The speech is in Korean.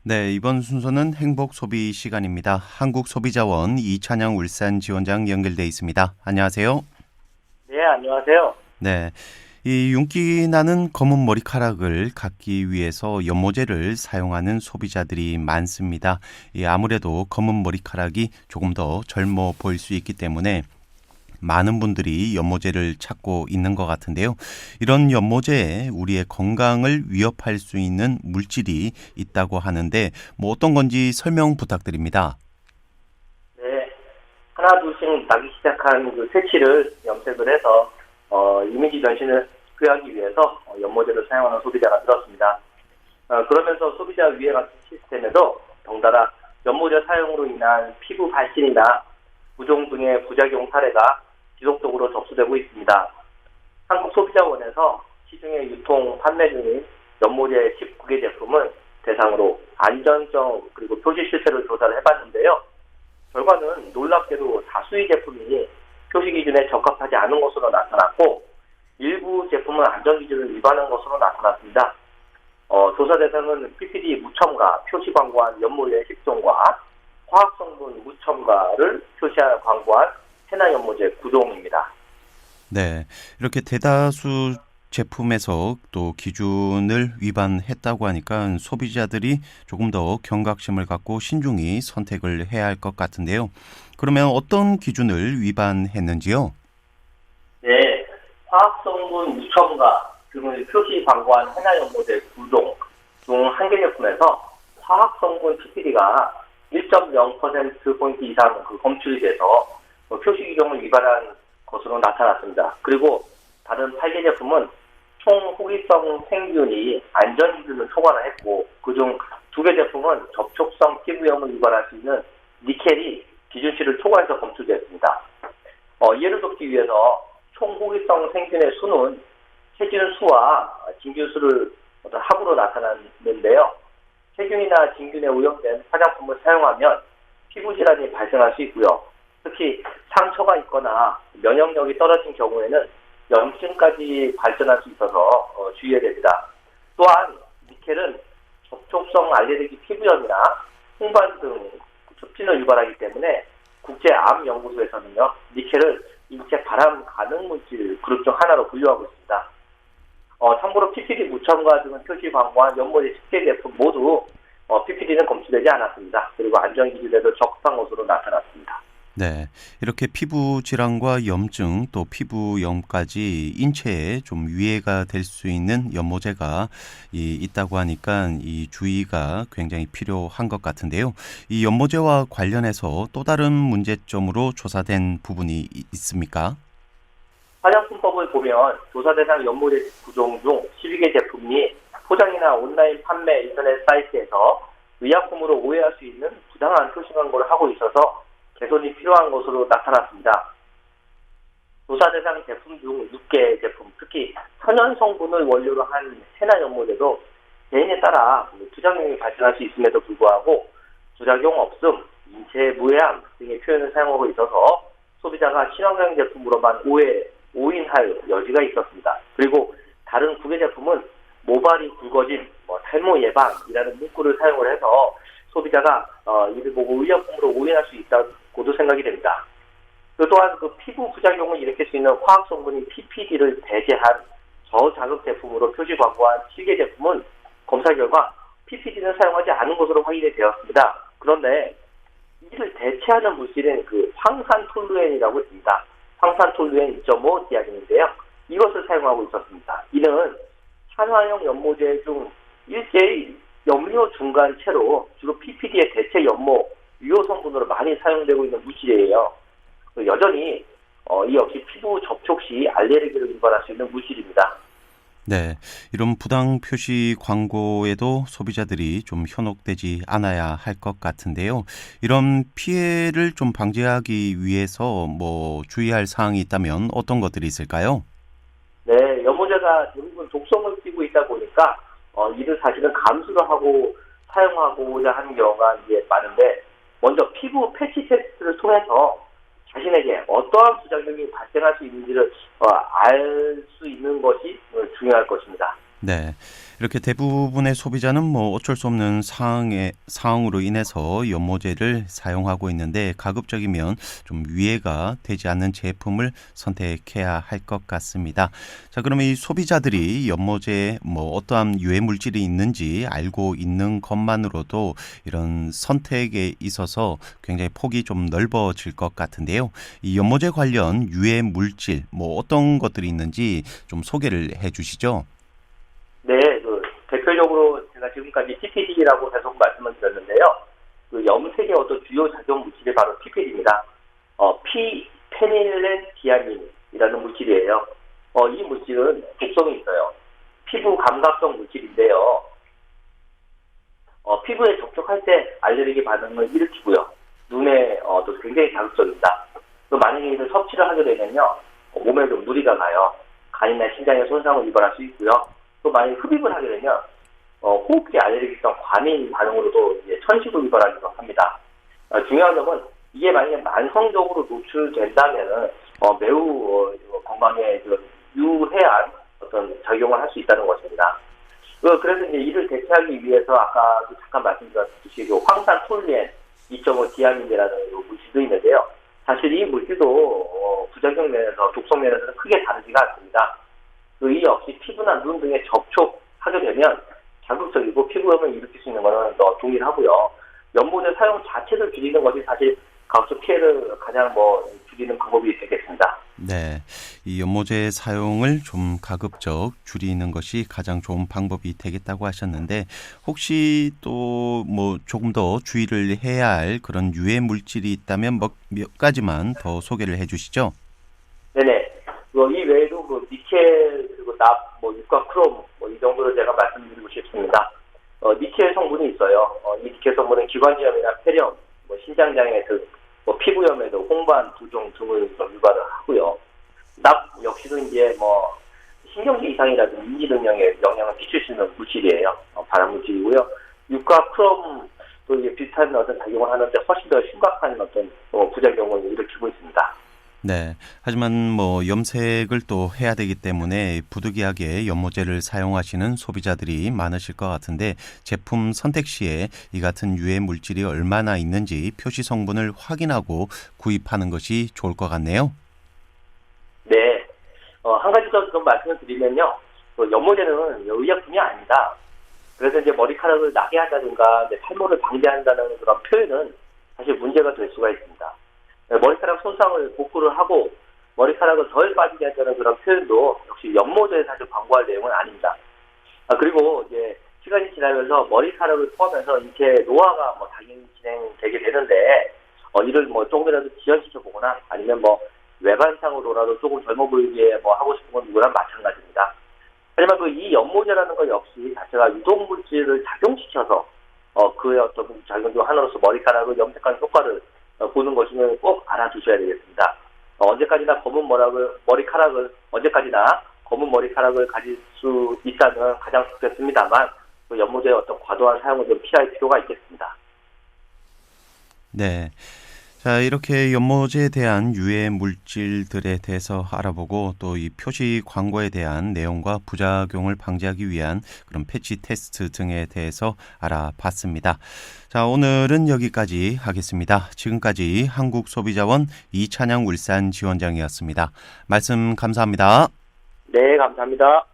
네, 이번 순서는 행복 소비 시간입니다. 한국소비자원 이찬영 울산 지원장 연결돼 있습니다. 안녕하세요. 네, 안녕하세요. 네, 이 윤기 나는 검은 머리카락을 갖기 위해서 연모제를 사용하는 소비자들이 많습니다. 아무래도 검은 머리카락이 조금 더 젊어 보일 수 있기 때문에 많은 분들이 연모제를 찾고 있는 것 같은데요. 이런 연모제에 우리의 건강을 위협할 수 있는 물질이 있다고 하는데 어떤 건지 설명 부탁드립니다. 네, 하나 둘씩 나기 시작한 그 새치를 염색을 해서 이미지 변신을 극대화하기 위해서 연모제를 사용하는 소비자가 늘었습니다. 그러면서 소비자 위해 시스템에도 덩달아 연모제 사용으로 인한 피부 발진이나 부종 등의 부작용 사례가 지속적으로 접수되고 있습니다. 한국소비자원에서 시중에 유통, 판매 중인 연모제 19개 제품을 대상으로 안전성 그리고 표시 실태를 조사를 해봤는데요. 결과는 놀랍게도 다수의 제품이 표시 기준에 적합하지 않은 것으로 나타났고 일부 제품은 안전 기준을 위반한 것으로 나타났습니다. 조사 대상은 PPD 무첨가, 표시 광고한 연모제 10종과 화학성분 무첨가를 표시한 광고한 해나 연모제 9종입니다. 네, 이렇게 대다수 제품에서 또 기준을 위반했다고 하니까 소비자들이 조금 더 경각심을 갖고 신중히 선택을 해야 할 것 같은데요. 그러면 어떤 기준을 위반했는지요? 네, 화학성분 무첨가 등을 표시 광고한 해나 연모제 9종 중 한 개 제품에서 화학성분 PPD가 1.0%포인트 이상 검출이 돼서 표시 규정을 위반한 것으로 나타났습니다. 그리고 다른 8개 제품은 총 호기성 생균이 안전 기준을 초과를 했고 그중 2개 제품은 접촉성 피부염을 유발할 수 있는 니켈이 기준치를 초과해서 검출되었습니다. 이해를 돕기 위해서 총 호기성 생균의 수는 세균 수와 진균 수를 합으로 나타났는데요. 세균이나 진균에 오염된 화장품을 사용하면 피부 질환이 발생할 수 있고요. 특히 상처가 있거나 면역력이 떨어진 경우에는 염증까지 발전할 수 있어서 주의해야 됩니다. 또한 니켈은 접촉성 알레르기 피부염이나 홍반 등 촉진을 유발하기 때문에 국제암연구소에서는요 니켈을 인체 발암 가능 물질 그룹 중 하나로 분류하고 있습니다. 참고로 PPD 무첨가 등은 표시 광고한 연모제 10개 제품 모두 PPD는 검출되지 않았습니다. 그리고 안전 기준에도 적합한 것으로 나타났습니다. 네, 이렇게 피부 질환과 염증 또 피부염까지 인체에 좀 위해가 될 수 있는 연모제가 있다고 하니까 이 주의가 굉장히 필요한 것 같은데요. 이 연모제와 관련해서 또 다른 문제점으로 조사된 부분이 있습니까? 화장품법을 보면 조사 대상 연모제 9종 중 12개 제품이 포장이나 온라인 판매 인터넷 사이트에서 의약품으로 오해할 수 있는 부당한 표시 광고를 하고 있어서 개선이 필요한 것으로 나타났습니다. 조사 대상 제품 중 6개 제품, 특히 천연 성분을 원료로 한 해나 연모제도 개인에 따라 부작용이 발생할 수 있음에도 불구하고 부작용 없음, 인체 무해함 등의 표현을 사용하고 있어서 소비자가 친환경 제품으로만 오인할 여지가 있었습니다. 그리고 다른 9개 제품은 모발이 굵어짐, 탈모 예방이라는 문구를 사용을 해서 소비자가 이를 보고 의약품으로 오인할 수 있다고도 생각이 됩니다. 또한 피부 부작용을 일으킬 수 있는 화학 성분인 PPD를 배제한 저자극 제품으로 표시 광고한 7개 제품은 검사 결과 PPD는 사용하지 않은 것으로 확인이 되었습니다. 그런데 이를 대체하는 물질은 황산톨루엔이라고 있습니다. 황산톨루엔 2.5 디아진인데요. 이것을 사용하고 있었습니다. 이는 산화형 연모제 중 일제히 염료 중간체로 주로 PPD의 대체 연모 유효 성분으로 많이 사용되고 있는 물질이에요. 여전히 이 역시 피부 접촉 시 알레르기를 유발할 수 있는 물질입니다. 네, 이런 부당 표시 광고에도 소비자들이 좀 현혹되지 않아야 할 것 같은데요. 이런 피해를 좀 방지하기 위해서 주의할 사항이 있다면 어떤 것들이 있을까요? 네, 연모제가 대부분 독성을 띠고 있다 보니까 이를 사실은 감수를 하고 사용하고자 하는 경우가 이제 많은데 먼저 피부 패치 테스트를 통해서 자신에게 어떠한 부작용이 발생할 수 있는지를 알 수 있는 것이 중요할 것입니다. 네. 이렇게 대부분의 소비자는 뭐 어쩔 수 없는 상황으로 인해서 연모제를 사용하고 있는데 가급적이면 좀 위해가 되지 않는 제품을 선택해야 할 것 같습니다. 자, 그러면 이 소비자들이 연모제에 뭐 어떠한 유해 물질이 있는지 알고 있는 것만으로도 이런 선택에 있어서 굉장히 폭이 좀 넓어질 것 같은데요. 이 연모제 관련 유해 물질 뭐 어떤 것들이 있는지 좀 소개를 해 주시죠. 네, 대표적으로 제가 지금까지 PPD라고 계속 말씀을 드렸는데요. 염색의 어떤 주요 작용 물질이 바로 PPD입니다. 피페닐렌디아민이라는 물질이에요. 이 물질은 독성이 있어요. 피부 감각성 물질인데요. 피부에 접촉할 때 알레르기 반응을 일으키고요. 눈에 또 굉장히 자극적입니다. 또 만약에 이를 섭취를 하게 되면요, 몸에 좀 무리가 가요. 간이나 신장에 손상을 유발할 수 있고요. 또 만약에 흡입을 하게 되면 호흡기 알레르기성 과민 반응으로도 이제 천식을 유발하기도 합니다. 중요한 점은 이게 만약에 만성적으로 노출된다면은 매우 건강에 유해한 어떤 작용을 할 수 있다는 것입니다. 그래서 이제 이를 대체하기 위해서 아까도 잠깐 말씀드렸듯이 황산톨리엔 2.5 디아민이라는 물질도 있는데요. 사실 이 물질도 부작용 면에서 독성 면에서는 크게 다르지가 않습니다. 이 역시 피부나 눈 등에 접촉하게 되면 자극적이고 피부염을 일으킬 수 있는 것은 동일하고요. 연모제 사용 자체를 줄이는 것이 사실 가급적 피해를 가장 줄이는 방법이 되겠습니다. 네, 이 연모제 사용을 좀 가급적 줄이는 것이 가장 좋은 방법이 되겠다고 하셨는데 혹시 또 뭐 조금 더 주의를 해야 할 그런 유해 물질이 있다면 몇 가지만 더 소개를 해주시죠. 네네. 이 외에도 니켈 그리고 납, 육과 크롬 이 정도로 제가 말씀드리고 싶습니다. 니켈 성분이 있어요. 이 니켈 성분은 기관지염이나 폐렴, 신장장애 등 피부염에도 홍반, 두종 등을 유발을 하고요. 납 역시도 이제 신경계 이상이라든지 인지 능력에 영향을 끼칠 수 있는 물질이에요. 발암 물질이고요. 육과 크롬도 이게 비슷한 어떤 작용을 하는데 훨씬 더 심각한 어떤 부작용을 일으키고 있습니다. 네. 하지만 염색을 또 해야 되기 때문에 부득이하게 연모제를 사용하시는 소비자들이 많으실 것 같은데 제품 선택 시에 이 같은 유해 물질이 얼마나 있는지 표시 성분을 확인하고 구입하는 것이 좋을 것 같네요. 네. 한 가지 더 좀 말씀을 드리면요. 연모제는 의약품이 아니다. 그래서 이제 머리카락을 나게 한다든가 탈모를 방지한다는 그런 표현은 사실 문제가 될 수가 있습니다. 머리카락 손상을 복구를 하고 머리카락을 덜 빠지게 한다는 그런 표현도 역시 연모제에 사실 광고할 내용은 아닙니다. 그리고 이제 시간이 지나면서 머리카락을 포함해서 이렇게 노화가 당연히 진행되게 되는데 이를 조금이라도 지연시켜 보거나 아니면 외관상으로라도 조금 젊어 보이게 하고 싶은 건 누구나 마찬가지입니다. 하지만 이 연모제라는 것 역시 자체가 유독 물질을 작용시켜서 그의 어떤 작용 중 하나로서 머리카락을 염색하는 효과를 보는 것임을 꼭 알아두셔야 되겠습니다. 언제까지나 검은 머리카락을 가질 수 있다면 가장 좋겠습니다만 연모제의 어떤 과도한 사용을 좀 피할 필요가 있겠습니다. 네. 자, 이렇게 연모제에 대한 유해 물질들에 대해서 알아보고 또 이 표시 광고에 대한 내용과 부작용을 방지하기 위한 그런 패치 테스트 등에 대해서 알아봤습니다. 자, 오늘은 여기까지 하겠습니다. 지금까지 한국소비자원 이찬양 울산 지원장이었습니다. 말씀 감사합니다. 네, 감사합니다.